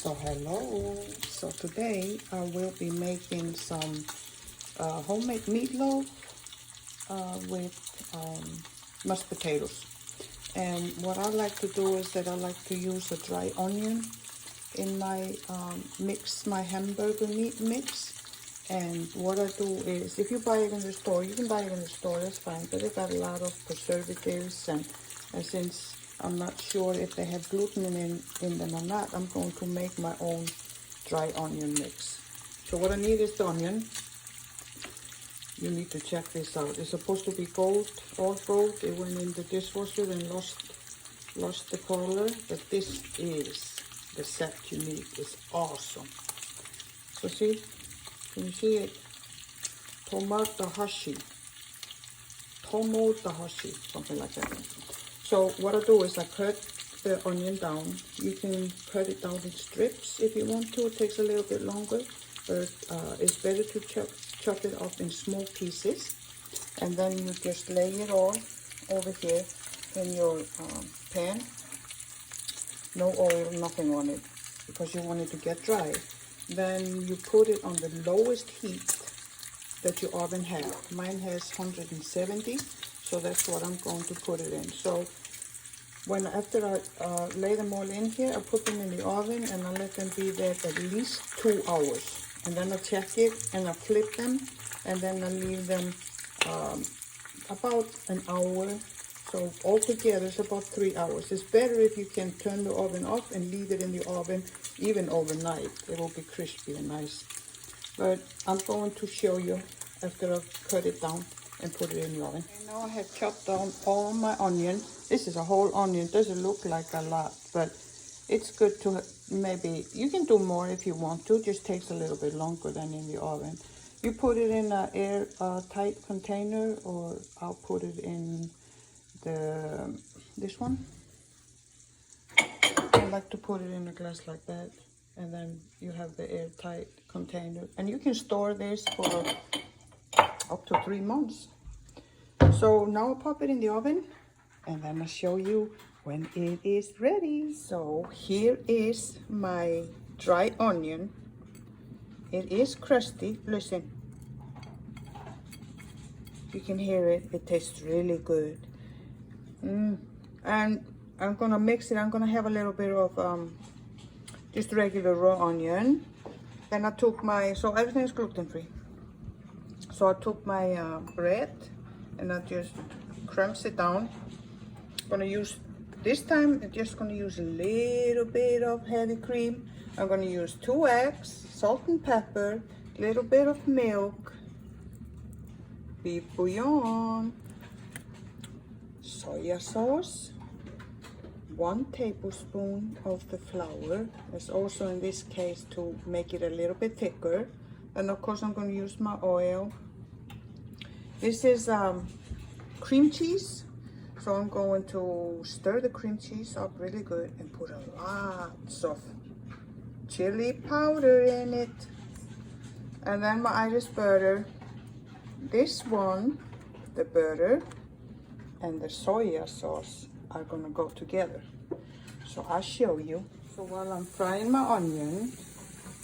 So hello, so today I will be making some homemade meatloaf with mashed potatoes. And what I like to do is that I like to use a dry onion in my mix, my hamburger meat mix. And what I do is, if you buy it in the store, you can buy it in the store, that's fine, but they got a lot of preservatives, and since I'm not sure if they have gluten in them or not, I'm going to make my own dry onion mix. So what I need is the onion. You need to check this out. It's supposed to be gold, all gold. It went in the dishwasher and lost the color, but this is the set you need. It's awesome. So see, can you see it? Tomodahashi, something like that. So what I do is I cut the onion down. You can cut it down in strips if you want to. It takes a little bit longer, but it's better to chop it up in small pieces. And then you just lay it all over here in your pan. No oil, nothing on it, because you want it to get dry. Then you put it on the lowest heat that your oven has. Mine has 170, so that's what I'm going to put it in. So after I lay them all in here, I put them in the oven and I let them be there at least 2 hours. And then I check it and I flip them, and then I leave them about an hour. So altogether it's about 3 hours. It's better if you can turn the oven off and leave it in the oven even overnight. It will be crispy and nice. But I'm going to show you after I've cut it down and put it in the oven. Okay, now I have chopped down all my onion. This is a whole onion. It doesn't look like a lot, but it's good to maybe, you can do more if you want to. It just takes a little bit longer than in the oven. You put it in an air-tight container, or I'll put it in this one. I like to put it in a glass like that, and then you have the airtight container, and you can store this for up to 3 months. So now I'll pop it in the oven, and then I'll show you when it is ready. So here is my dry onion. It is crusty. Listen, you can hear it. It tastes really good. And I'm gonna mix it. I'm gonna have a little bit of just regular raw onion. Then I took so everything is gluten free. So I took my bread and I just crumps it down. This time I'm just gonna use a little bit of heavy cream. I'm gonna use 2 eggs, salt and pepper, a little bit of milk, beef bouillon, soya sauce, 1 tablespoon of the flour. That's also in this case to make it a little bit thicker. And of course I'm going to use my oil. This is cream cheese. So I'm going to stir the cream cheese up really good and put a lot of chili powder in it. And then my Irish butter. This one, the butter and the soya sauce are gonna go together. So I'll show you. So while I'm frying my onion,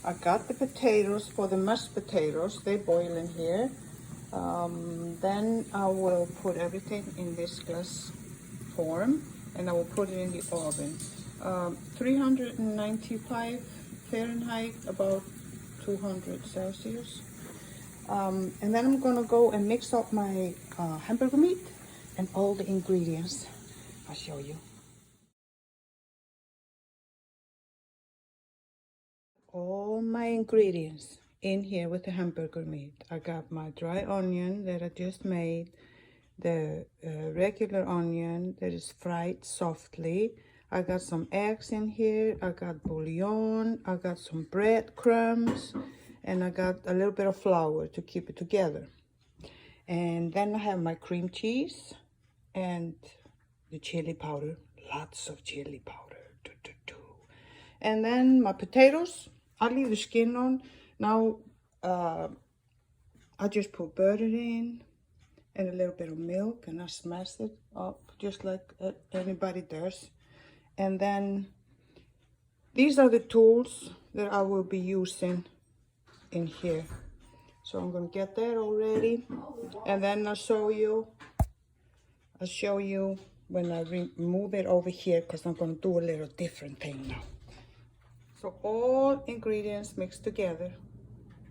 I got the potatoes for the mashed potatoes. They boil in here. Then I will put everything in this glass form, and I will put it in the oven. 395 Fahrenheit, about 200 Celsius. And then I'm gonna go and mix up my hamburger meat and all the ingredients. I'll show you. All my ingredients in here with the hamburger meat. I got my dry onion that I just made, the regular onion that is fried softly. I got some eggs in here. I got bouillon. I got some breadcrumbs, and I got a little bit of flour to keep it together. And then I have my cream cheese and the chili powder, lots of chili powder. And then my potatoes, I leave the skin on. Now I just put butter in and a little bit of milk, and I smash it up just like anybody does. And then These are the tools that I will be using in here. So I'm gonna get that all ready, and then I'll show you when I remove it over here, because I'm gonna do a little different thing now. So all ingredients mixed together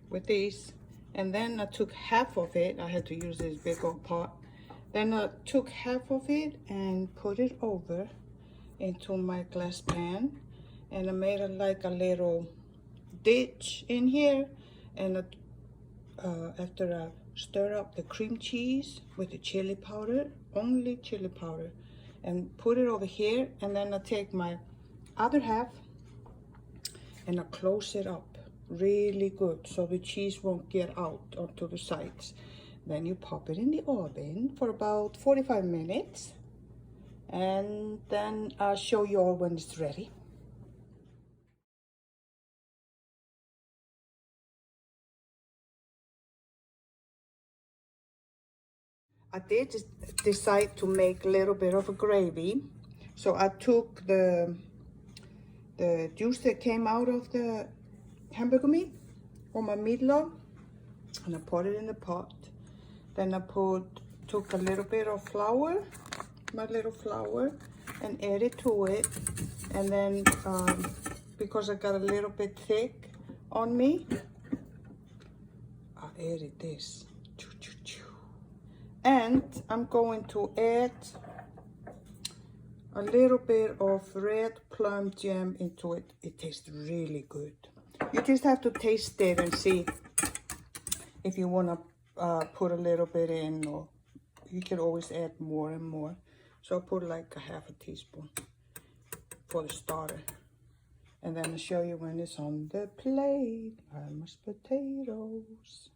with these, and then I took half of it. I had to use this big old pot. Then I took half of it and put it over into my glass pan, and I made it like a little ditch in here. And after I stir up the cream cheese with the chili powder, only chili powder, and put it over here, and then I take my other half and I close it up really good so the cheese won't get out onto the sides. Then you pop it in the oven for about 45 minutes, and then I'll show you all when it's ready. I did decide to make a little bit of a gravy. So I took the juice that came out of the hamburger meat or my meatloaf, and I put it in the pot. Then I took a little bit of flour, my little flour, and added to it. And then because I got a little bit thick on me, I added this. And I'm going to add a little bit of red plum jam into it. It tastes really good. You just have to taste it and see if you want to put a little bit in, or you can always add more and more. So I'll put like a half a teaspoon for the starter. And then I'll show you when it's on the plate. Mashed potatoes.